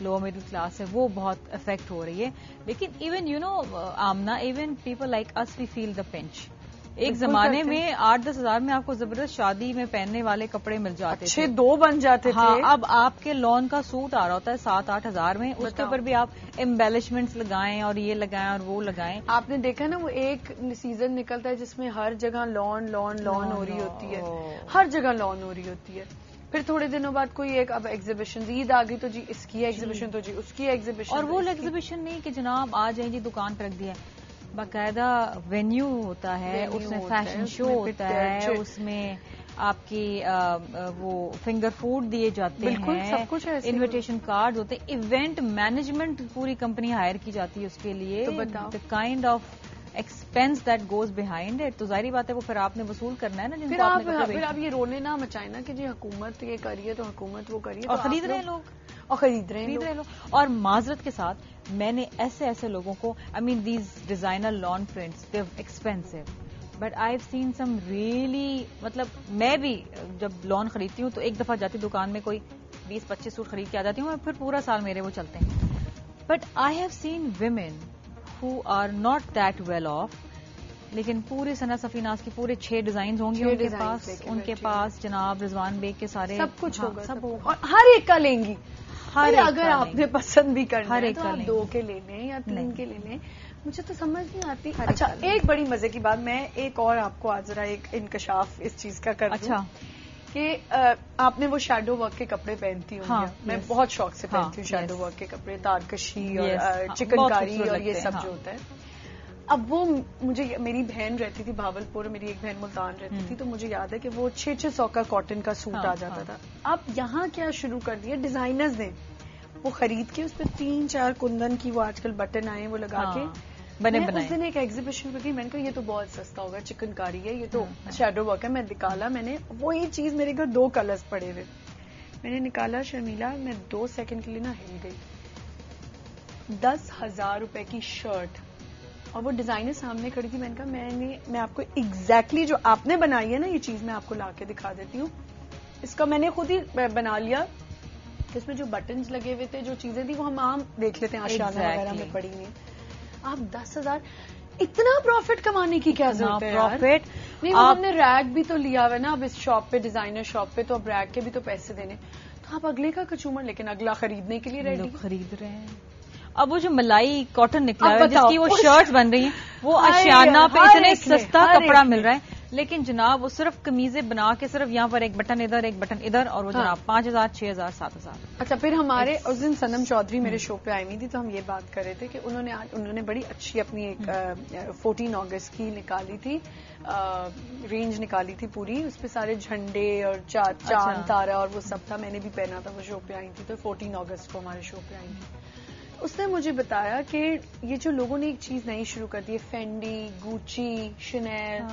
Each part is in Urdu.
لوور مڈل کلاس ہے وہ بہت افیکٹ ہو رہی ہے. لیکن even you know Amna, even people like us we feel the punch. ایک زمانے میں 8-10 ہزار میں آپ کو زبردست شادی میں پہننے والے کپڑے مل جاتے تھے, 2 بن جاتے تھے. ہاں, اب آپ کے لون کا سوٹ آ رہا ہوتا ہے 7-8 ہزار میں, اس کے اوپر بھی آپ امبیلشمنٹس لگائیں اور یہ لگائیں اور وہ لگائیں. آپ نے دیکھا نا وہ ایک سیزن نکلتا ہے جس میں ہر جگہ لون ہو رہی ہوتی ہے, ہر جگہ لون ہو رہی ہوتی ہے. پھر تھوڑے دنوں بعد کوئی ایک اب ایگزیبیشن, عید آ گئی تو جی اس کی ایگزیبیشن, تو جی اس کی ایگزیبیشن. اور وہ ایگزیبیشن نہیں کہ جناب آ جائیں جی دکان پہ رکھ دیا, باقاعدہ وینیو ہوتا ہے, اس میں فیشن شو ہوتا ہے, اس میں آپ کی وہ فنگر فوڈ دیے جاتے ہیں, سب کچھ انویٹیشن کارڈ ہوتے ہیں, ایونٹ مینجمنٹ پوری کمپنی ہائر کی جاتی ہے اس کے لیے. The kind of expense that goes behind it, تو ظاہری بات ہے وہ پھر آپ نے وصول کرنا ہے نا. پھر آپ یہ رونے نہ مچائیں نا کہ جی حکومت یہ کریے تو حکومت وہ کریے, اور خرید رہے ہیں لوگ, اور خرید رہے ہیں لوگ. اور معذرت کے ساتھ میں نے ایسے لوگوں کو, I mean these designer lawn prints they expensive, but I have seen some really, مطلب میں بھی جب لان خریدتی ہوں تو ایک دفعہ جاتی دکان میں کوئی 20-25 سوٹ خرید کے آ جاتی ہوں, اور پھر پورا سال میرے وہ چلتے ہیں. But I have seen women who are not that well off, لیکن پورے ثنا صفیناز کی پورے 6 ڈیزائنز ہوں گے ان کے پاس جناب رضوان بیگ کے سارے سب کچھ ہوگا, سب ہوگا, اور ہر ایک کا لیں گی. اگر آپ نے پسند بھی کرنا ہے تو آپ 2 کے لے لیں یا 3 کے لے لیں, مجھے تو سمجھ نہیں آتی. اچھا, ایک بڑی مزے کی بات, میں ایک اور آپ کو آج ذرا ایک انکشاف اس چیز کا کر دوں کہ آپ نے وہ شیڈو ورک کے کپڑے پہنتی ہوں. میں بہت شوق سے پہنتی ہوں شیڈو ورک کے کپڑے, تارکشی اور چکن کاری اور یہ سب جو ہوتا ہے. اب وہ مجھے, میری بہن رہتی تھی بھاولپور, میری ایک بہن ملتان رہتی تھی, تو مجھے یاد ہے کہ وہ 600 کا کاٹن کا سوٹ آ جاتا تھا. اب یہاں کیا شروع کر دیا ڈیزائنرز نے, وہ خرید کے اس پہ 3-4 کندن کی وہ آج کل بٹن آئے وہ لگا کے بنے. اس دن ایک ایگزیبیشن پہ گئی, میں نے کہا یہ تو بہت سستا ہوگا, چکن کاری ہے, یہ تو شیڈو ورک ہے. میں نکالا, میں نے وہی چیز, میرے گھر 2 کلرز پڑے ہوئے, میں نے نکالا شرمیلا, میں 2 سیکنڈ کے لیے نا ہل گئی. 10,000 روپے کی شرٹ, اور وہ ڈیزائنر سامنے کھڑی تھی. میں نے کہا میں آپ کو ایگزیکٹلی جو آپ نے بنائی ہے نا یہ چیز, میں آپ کو لا کے دکھا دیتی ہوں. اس کا میں نے خود ہی بنا لیا, اس میں جو بٹنز لگے ہوئے تھے, جو چیزیں تھی وہ ہم عام دیکھ لیتے ہیں آشیانہ وغیرہ میں پڑی ہوئی. آپ 10,000 اتنا پروفٹ کمانے کی کیا ضرورت ہے یار؟ نہیں, وہ ہم نے ریگ بھی تو لیا ہوا ہے نا اب اس شاپ پہ, ڈیزائنر شاپ پہ, تو اب ریگ کے بھی تو پیسے دینے, تو آپ اگلے کا کچومر, لیکن اگلا خریدنے کے لیے ریڈی خرید رہے ہیں. اب وہ جو ملائی کاٹن نکلا ہے جس کی وہ شرٹس بن رہی ہیں, وہ آشیانہ پہ اتنے سستا کپڑا مل رہا ہے, لیکن جناب وہ صرف قمیضیں بنا کے صرف یہاں پر ایک بٹن ادھر ایک بٹن ادھر, اور وہ جناب 5,000 6,000 7,000. اچھا, پھر ہمارے اس دن سنم چودھری میرے شو پہ آئی ہوئی تھی, تو ہم یہ بات کر رہے تھے کہ انہوں نے بڑی اچھی اپنی ایک 14 اگست کی نکالی تھی, رینج نکالی تھی پوری, اس پہ سارے جھنڈے اور چاند تارا اور وہ سب تھا. میں نے بھی پہنا تھا, وہ شو پہ آئی تھی, تو 14 اگست کو ہمارے شو پہ آئی تھی. اس نے مجھے بتایا کہ یہ جو لوگوں نے ایک چیز نئی شروع کر دی ہے, فینڈی, گوچی, شنیل,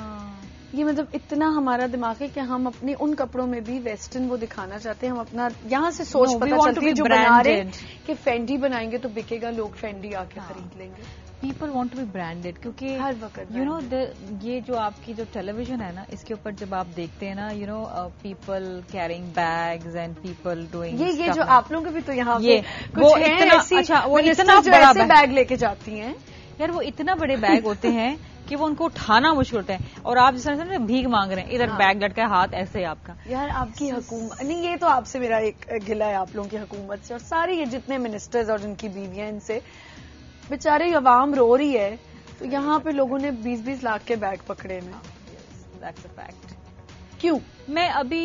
یہ مطلب اتنا ہمارا دماغ ہے کہ ہم اپنے ان کپڑوں میں بھی ویسٹرن وہ دکھانا چاہتے ہیں. ہم اپنا یہاں سے سوچ پتا چلتی ہے جو بنا رہے کہ فینڈی بنائیں گے تو بکے گا, لوگ فینڈی آ کے خرید لیں گے. People want to be branded, کیونکہ ہر وقت یو نو یہ جو آپ کی جو ٹیلی ویژن ہے نا, اس کے اوپر جب آپ دیکھتے ہیں نا, you know people carrying bags and people doing یہ جو آپ لوگوں کے بھی تو یہاں وہ اتنا بڑا بیگ لے کے جاتی ہیں یار, وہ اتنا بڑے بیگ ہوتے ہیں کہ وہ ان کو اٹھانا مشکل ہوتا ہے, اور آپ جس طرح سے بھیک مانگ رہے ہیں, ادھر بیگ لٹکا ہے, ہاتھ ایسے ہے آپ کا. یار آپ کی حکومت نہیں, یہ تو آپ سے میرا ایک گلہ ہے آپ لوگوں کی حکومت سے, اور سارے یہ جتنے منسٹرز اور ان کی بیویاں, ان سے بیچارے عوام رو رہی ہے, تو یہاں پہ لوگوں نے 20-20 لاکھ کے بیگ پکڑے میں. That's a fact. کیوں؟ میں ابھی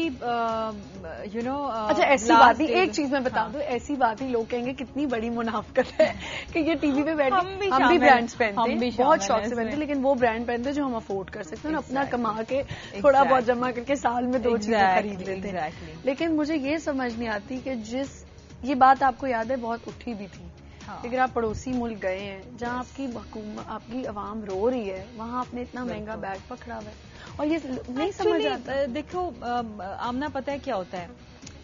یو نو اچھا ایسی بات نہیں, ایک چیز میں بتا دوں, ایسی بات ہی لوگ کہیں گے کتنی بڑی منافقت ہے کہ یہ ٹی وی پہ بیٹھے, ہم بھی برانڈس پہنتے ہیں, بہت شوق سے پہنتے ہیں, لیکن وہ برانڈ پہنتے ہیں جو ہم افورڈ کر سکتے ہیں, اپنا کما کے تھوڑا بہت جمع کر کے سال میں 2 چیزیں خرید لیتے ہیں. لیکن مجھے یہ سمجھ نہیں آتی کہ یہ بات آپ کو یاد ہے بہت اٹھی بھی تھی, اگر آپ پڑوسی ملک گئے ہیں جہاں آپ کی حکومت, آپ کی عوام رو رہی ہے, وہاں آپ نے اتنا مہنگا بیگ پکڑا ہوا ہے, اور یہ نہیں سمجھ آتا. دیکھو آمنا پتہ ہے کیا ہوتا ہے,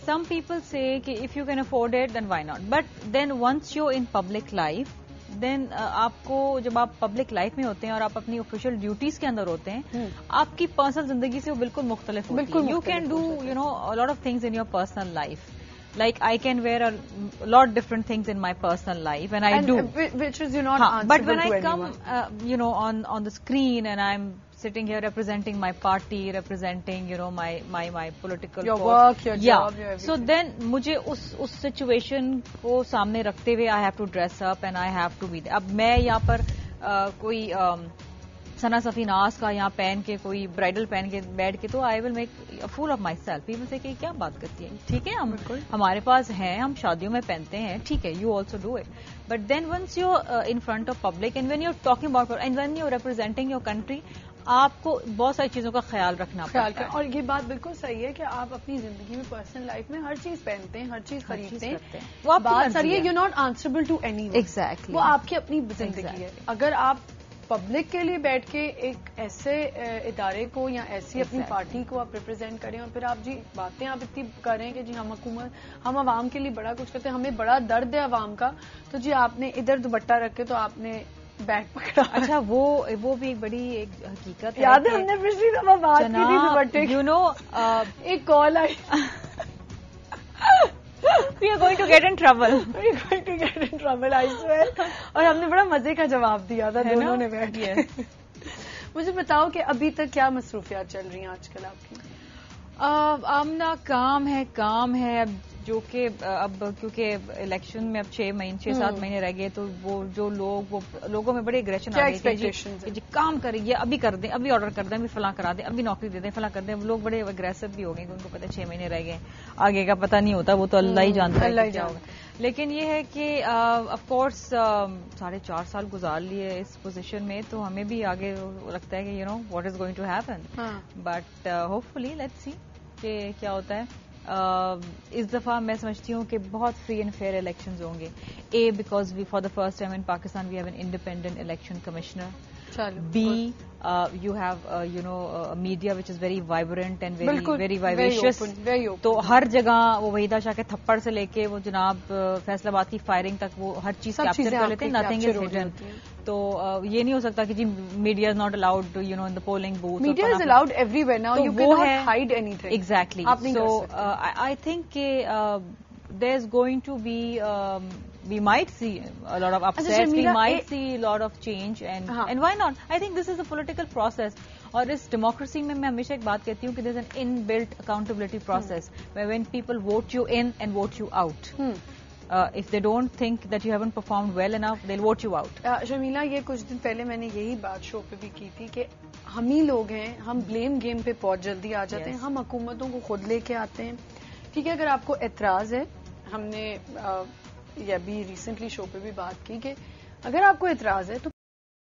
سم پیپل سے کہ if you can afford it then why not, but then once you in public life, then آپ کو جب آپ پبلک لائف میں ہوتے ہیں اور آپ اپنی آفیشیل ڈیوٹیز کے اندر ہوتے ہیں, آپ کی پرسنل زندگی سے وہ بالکل مختلف ہوتی ہے. You can do you know lot of things in your personal life, like I can wear a lot different things in my personal life, and I do. Which is you're not answerable but when to I come, on the screen, and I'm sitting here representing my party, representing, my political your work, your job, your everything. So then مجھے اس سچویشن کو سامنے رکھتے ہوئے I have to dress up and I have to be there. اب میں یہاں پر کوئی ثنا صفی ناز کا یہاں پہن کے کوئی برائڈل پہن کے بیٹھ کے تو I will make fool of myself. People سے کہ کیا بات کرتی ہے, ٹھیک ہے ہمارے پاس ہیں, ہم شادیوں میں پہنتے ہیں, ٹھیک ہے, you also do it, but then once you in front of public and when you talking about and when you representing your country, آپ کو بہت ساری چیزوں کا خیال رکھنا پڑتا ہے. اور یہ بات بالکل صحیح ہے کہ آپ اپنی زندگی میں پرسنل لائف میں ہر چیز پہنتے ہیں, ہر چیز خریدتے ہیں. وہ بات سر یہ you not answerable to anyone. Exactly, وہ آپ کی اپنی زندگی ہے. اگر آپ پبلک کے لیے بیٹھ کے ایک ایسے ادارے کو یا ایسی اپنی پارٹی کو آپ ریپرزینٹ کریں اور پھر آپ جی باتیں آپ اتنی کریں کہ جی ہم عوام کے لیے بڑا کچھ کرتے ہیں, ہمیں بڑا درد ہے عوام کا, تو جی آپ نے ادھر دوپٹہ رکھ کے تو آپ نے بیگ پکڑا. اچھا وہ بھی ایک بڑی ایک حقیقت ہے. یاد ہے ہم نے پچھلی دفعہ بات کی تھی دوپٹے, ایک کال آئی, We are going to get in trouble. We are going to get in trouble, I swear. اور ہم نے بڑا مزے کا جواب دیا تھا دونوں نے بیٹھ کے. مجھے بتاؤ کہ ابھی تک کیا مصروفیات چل رہی ہیں آج کل آپ کی؟ آمنا کام ہے اب, جو کہ اب کیونکہ الیکشن میں اب 6-7 مہینے رہ گئے, تو وہ جو لوگوں میں بڑے اگریشن آ گئے کہ جی کام کریں, یہ ابھی کر دیں, ابھی آرڈر کر دیں, ابھی فلاں کرا دیں, ابھی نوکری دے دیں, فلاں کر دیں. لوگ بڑے اگریسو بھی ہو گئے کہ ان کو پتہ 6 مہینے رہ گئے, آگے کا پتہ نہیں ہوتا, وہ تو اللہ ہی جانتا ہے کیا ہوگا. لیکن یہ ہے کہ آف کورس 4.5 سال گزار لیے اس پوزیشن میں, تو ہمیں بھی آگے لگتا ہے کہ what is going to happen, but hopefully let's see کہ کیا ہوتا ہے. اس دفعہ میں سمجھتی ہوں کہ بہت فری اینڈ فیئر الیکشنز ہوں گے. Because for the first time in Pakistan we have an independent election commissioner. B, you have, media which is very vibrant and very vivacious. تو ہر جگہ وہ وحیدہ شاہ کے تھپڑ سے لے کے وہ جناب فیصل آباد کی فائرنگ تک وہ ہر چیز کیپچر کر لیتے ہیں. Nothing is hidden. تو یہ نہیں ہو سکتا کہ جی media is not allowed in the polling booth. Media is allowed everywhere now, you can not hide anything. Exactly. So I think کہ there is going to be we might see a lot of upsets, we might see a lot of change, and why not? I think this is a political process. اور اس ڈیموکریسی میں ہمیشہ ایک بات کہتی ہوں کہ there is an inbuilt accountability process where when people vote you in and vote you out. If they don't think that you haven't performed well enough, they'll vote you out. شمیلا, یہ کچھ دن پہلے میں نے یہی بات شو پہ بھی کی تھی کہ ہم ہی لوگ ہیں, ہم بلیم گیم پہ بہت جلدی آ جاتے ہیں, ہم حکومتوں کو خود لے کے آتے ہیں. ٹھیک ہے, اگر آپ کو اعتراض ہے, ہم نے یہ بھی ریسنٹلی شو پہ بھی بات کی کہ اگر آپ کو اعتراض ہے تو